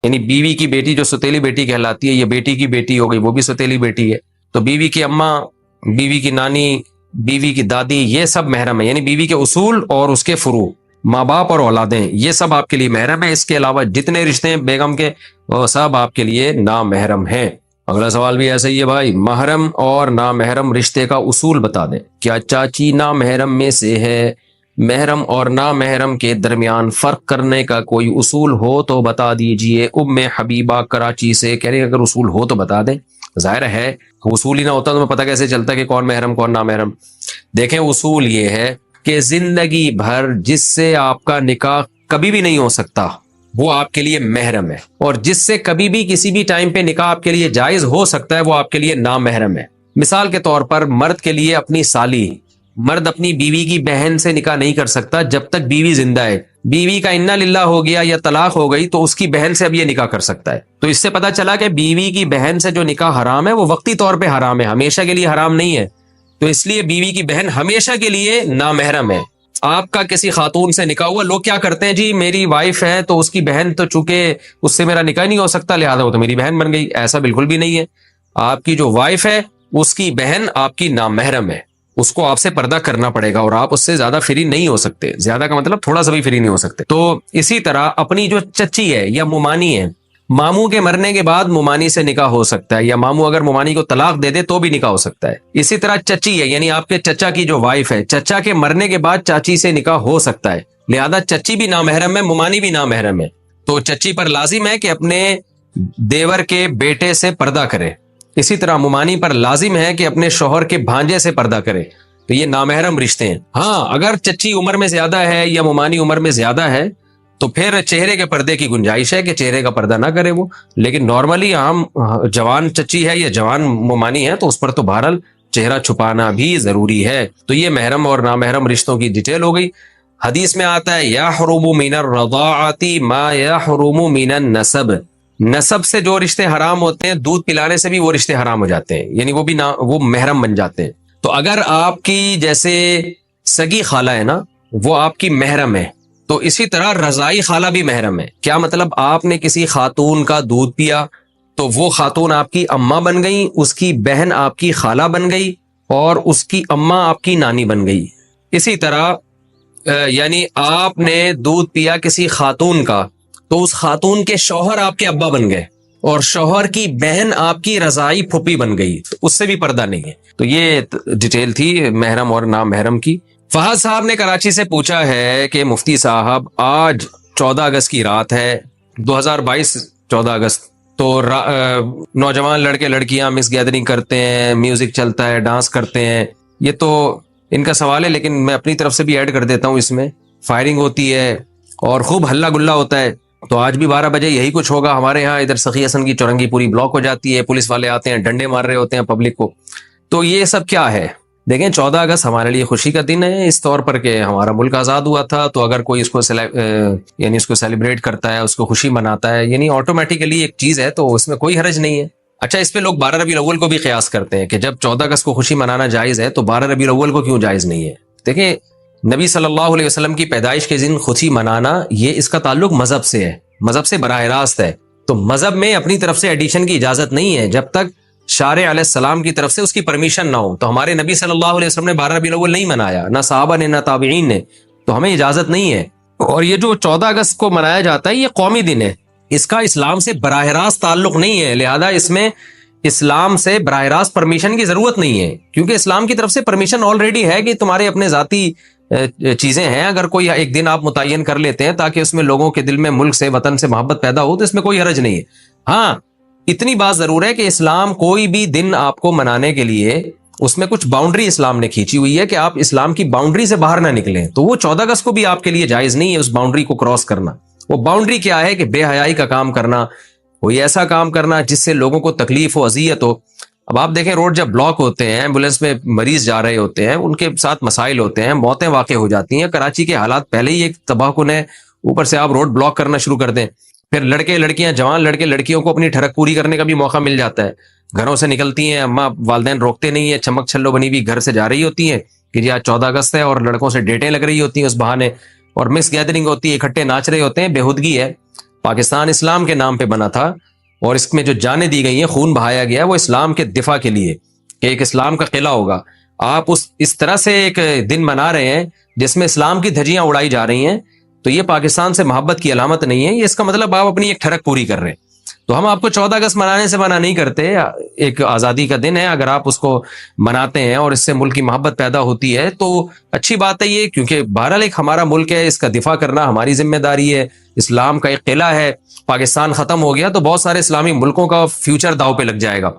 یعنی بیوی کی بیٹی جو ستیلی بیٹی کہلاتی ہے، یہ بیٹی کی بیٹی ہو گئی، وہ بھی ستیلی بیٹی ہے. تو بیوی کی اماں، بیوی کی نانی، بیوی کی دادی، یہ سب محرم ہے. یعنی بیوی کے اصول اور اس کے فروع، ماں باپ اور اولادیں، یہ سب آپ کے لیے محرم ہے. اس کے علاوہ جتنے رشتے ہیں بیگم کے، وہ سب آپ کے لیے نامحرم ہیں. اگلا سوال بھی ایسا ہی ہے بھائی، محرم اور نامحرم رشتے کا اصول بتا دیں. کیا چاچی نامحرم میں سے ہے؟ محرم اور نامحرم کے درمیان فرق کرنے کا کوئی اصول ہو تو بتا دیجئے. ام حبیبہ کراچی سے کہہ رہے ہیں اگر اصول ہو تو بتا دیں. ظاہر ہے اصول ہی نہ ہوتا تو میں پتہ کیسے چلتا کہ کون محرم کون نامحرم. دیکھیں اصول یہ ہے کہ زندگی بھر جس سے آپ کا نکاح کبھی بھی نہیں ہو سکتا وہ آپ کے لیے محرم ہے، اور جس سے کبھی بھی کسی بھی ٹائم پہ نکاح آپ کے لیے جائز ہو سکتا ہے وہ آپ کے لیے نامحرم ہے. مثال کے طور پر مرد کے لیے اپنی سالی، مرد اپنی بیوی کی بہن سے نکاح نہیں کر سکتا جب تک بیوی زندہ ہے. بیوی کا انا للہ ہو گیا یا طلاق ہو گئی تو اس کی بہن سے اب یہ نکاح کر سکتا ہے. تو اس سے پتہ چلا کہ بیوی کی بہن سے جو نکاح حرام ہے وہ وقتی طور پہ حرام ہے، ہمیشہ کے لیے حرام نہیں ہے. تو اس لیے بیوی کی بہن ہمیشہ کے لیے نامحرم ہے. آپ کا کسی خاتون سے نکاح ہوا، لوگ کیا کرتے ہیں جی میری وائف ہے تو اس کی بہن تو چونکہ اس سے میرا نکاح نہیں ہو سکتا لہذا وہ تو میری بہن بن گئی. ایسا بالکل بھی نہیں ہے. آپ کی جو وائف ہے اس کی بہن آپ کی نامحرم ہے، اس کو آپ سے پردہ کرنا پڑے گا اور آپ اس سے زیادہ فری نہیں ہو سکتے. زیادہ کا مطلب تھوڑا سا بھی فری نہیں ہو سکتے. تو اسی طرح اپنی جو چچی ہے یا ممانی ہے، ماموں کے مرنے کے بعد ممانی سے نکاح ہو سکتا ہے، یا ماموں اگر ممانی کو طلاق دے دے تو بھی نکاح ہو سکتا ہے. اسی طرح چچی ہے، یعنی آپ کے چچا کی جو وائف ہے، چچا کے مرنے کے بعد چاچی سے نکاح ہو سکتا ہے. لہذا چچی بھی نامحرم ہے، ممانی بھی نامحرم ہے. تو چچی پر لازم ہے کہ اپنے دیور کے بیٹے سے پردہ کرے. اسی طرح ممانی پر لازم ہے کہ اپنے شوہر کے بھانجے سے پردہ کرے. تو یہ نامحرم رشتے ہیں. ہاں اگر چچی عمر میں زیادہ ہے یا ممانی عمر میں زیادہ ہے تو پھر چہرے کے پردے کی گنجائش ہے کہ چہرے کا پردہ نہ کرے وہ. لیکن نارملی عام جوان چچی ہے یا جوان ممانی ہے تو اس پر تو بہرحال چہرہ چھپانا بھی ضروری ہے. تو یہ محرم اور نامحرم رشتوں کی ڈیٹیل ہو گئی. حدیث میں آتا ہے یحرم من الرضاعۃ ما یحرم من النسب. نسب سے جو رشتے حرام ہوتے ہیں دودھ پلانے سے بھی وہ رشتے حرام ہو جاتے ہیں، یعنی وہ بھی وہ محرم بن جاتے ہیں. تو اگر آپ کی جیسے سگی خالہ ہے نا وہ آپ کی محرم ہے، تو اسی طرح رضائی خالہ بھی محرم ہے. کیا مطلب؟ آپ نے کسی خاتون کا دودھ پیا تو وہ خاتون آپ کی اماں بن گئی، اس کی بہن آپ کی خالہ بن گئی اور اس کی اماں آپ کی نانی بن گئی. اسی طرح یعنی آپ نے دودھ پیا کسی خاتون کا تو اس خاتون کے شوہر آپ کے ابا بن گئے اور شوہر کی بہن آپ کی رضائی پھوپھی بن گئی، تو اس سے بھی پردہ نہیں ہے. تو یہ ڈیٹیل تھی محرم اور نامحرم کی. فہد صاحب نے کراچی سے پوچھا ہے کہ مفتی صاحب آج 14 اگست کی رات ہے، 2022 14 اگست. تو نوجوان لڑکے لڑکیاں مکس گیدرنگ کرتے ہیں، میوزک چلتا ہے، ڈانس کرتے ہیں. یہ تو ان کا سوال ہے لیکن میں اپنی طرف سے بھی ایڈ کر دیتا ہوں. اس میں فائرنگ ہوتی ہے اور خوب ہلہ گلا ہوتا ہے. تو آج بھی 12 بجے یہی کچھ ہوگا ہمارے ہاں. ادھر سخی حسن کی چورنگی پوری بلاک ہو جاتی ہے، پولیس والے آتے ہیں ڈنڈے مار رہے ہوتے ہیں پبلک کو. تو یہ سب کیا ہے؟ دیکھیں 14 اگست ہمارے لیے خوشی کا دن ہے اس طور پر کہ ہمارا ملک آزاد ہوا تھا. تو اگر کوئی اس کو یعنی اس کو سیلیبریٹ کرتا ہے، اس کو خوشی مناتا ہے، یعنی آٹومیٹیکلی ایک چیز ہے تو اس میں کوئی حرج نہیں ہے. اچھا اس پہ لوگ 12 ربیع الاول کو بھی قیاس کرتے ہیں کہ جب 14 اگست کو خوشی منانا جائز ہے تو 12 ربیع الاول کو کیوں جائز نہیں ہے. دیکھیں نبی صلی اللہ علیہ وسلم کی پیدائش کے دن خوشی منانا یہ اس کا تعلق مذہب سے ہے، مذہب سے براہ راست ہے. تو مذہب میں اپنی طرف سے ایڈیشن کی اجازت نہیں ہے جب تک شارع علیہ السلام کی طرف سے اس کی پرمیشن نہ ہو. تو ہمارے نبی صلی اللہ علیہ وسلم نے 12 ربیع الاول نہیں منایا، نہ صحابہ نے، نہ تابعین نے. تو ہمیں اجازت نہیں ہے. اور یہ جو 14 اگست کو منایا جاتا ہے یہ قومی دن ہے، اس کا اسلام سے براہ راست تعلق نہیں ہے. لہذا اس میں اسلام سے براہ راست پرمیشن کی ضرورت نہیں ہے، کیونکہ اسلام کی طرف سے پرمیشن آلریڈی ہے کہ تمہارے اپنے ذاتی چیزیں ہیں. اگر کوئی ایک دن آپ متعین کر لیتے ہیں تاکہ اس میں لوگوں کے دل میں ملک سے، وطن سے محبت پیدا ہو تو اس میں کوئی حرج نہیں ہے. ہاں اتنی بات ضرور ہے کہ اسلام کوئی بھی دن آپ کو منانے کے لیے اس میں کچھ باؤنڈری اسلام نے کھینچی ہوئی ہے کہ آپ اسلام کی باؤنڈری سے باہر نہ نکلیں. تو وہ 14 اگست کو بھی آپ کے لیے جائز نہیں ہے اس باؤنڈری کو کراس کرنا. وہ باؤنڈری کیا ہے کہ بے حیائی کا کام کرنا، کوئی ایسا کام کرنا جس سے لوگوں کو تکلیف ہو، اذیت ہو. اب آپ دیکھیں روڈ جب بلاک ہوتے ہیں، ایمبولینس میں مریض جا رہے ہوتے ہیں، ان کے ساتھ مسائل ہوتے ہیں، موتیں واقع ہو جاتی ہیں. کراچی کے حالات پہلے ہی ایک تباہ کن ہے، اوپر سے آپ روڈ بلاک کرنا شروع کر دیں. پھر لڑکے لڑکیاں، جوان لڑکے لڑکیوں کو اپنی ٹھڑک پوری کرنے کا بھی موقع مل جاتا ہے. گھروں سے نکلتی ہیں، اماں والدین روکتے نہیں ہیں، چمک چھلو بنی ہوئی گھر سے جا رہی ہوتی ہیں کہ جی آج 14 اگست ہے، اور لڑکوں سے ڈیٹیں لگ رہی ہوتی ہیں اس بہانے، اور مکس گیدرنگ ہوتی ہے، اکٹھے ناچ رہے ہوتے ہیں. بےہودگی ہے. پاکستان اسلام کے نام پہ بنا تھا اور اس میں جو جانیں دی گئی ہیں، خون بہایا گیا ہے، وہ اسلام کے دفاع کے لیے کہ ایک اسلام کا قلعہ ہوگا. آپ اس طرح سے ایک دن منا رہے ہیں جس میں اسلام کی دھجیاں اڑائی جا رہی ہیں، تو یہ پاکستان سے محبت کی علامت نہیں ہے. یہ اس کا مطلب آپ اپنی ایک ٹھڑک پوری کر رہے ہیں. تو ہم آپ کو 14 اگست منانے سے منع نہیں کرتے. ایک آزادی کا دن ہے، اگر آپ اس کو مناتے ہیں اور اس سے ملک کی محبت پیدا ہوتی ہے تو اچھی بات ہے یہ، کیونکہ بہرحال ایک ہمارا ملک ہے، اس کا دفاع کرنا ہماری ذمہ داری ہے. اسلام کا ایک قلعہ ہے. پاکستان ختم ہو گیا تو بہت سارے اسلامی ملکوں کا فیوچر داؤ پہ لگ جائے گا.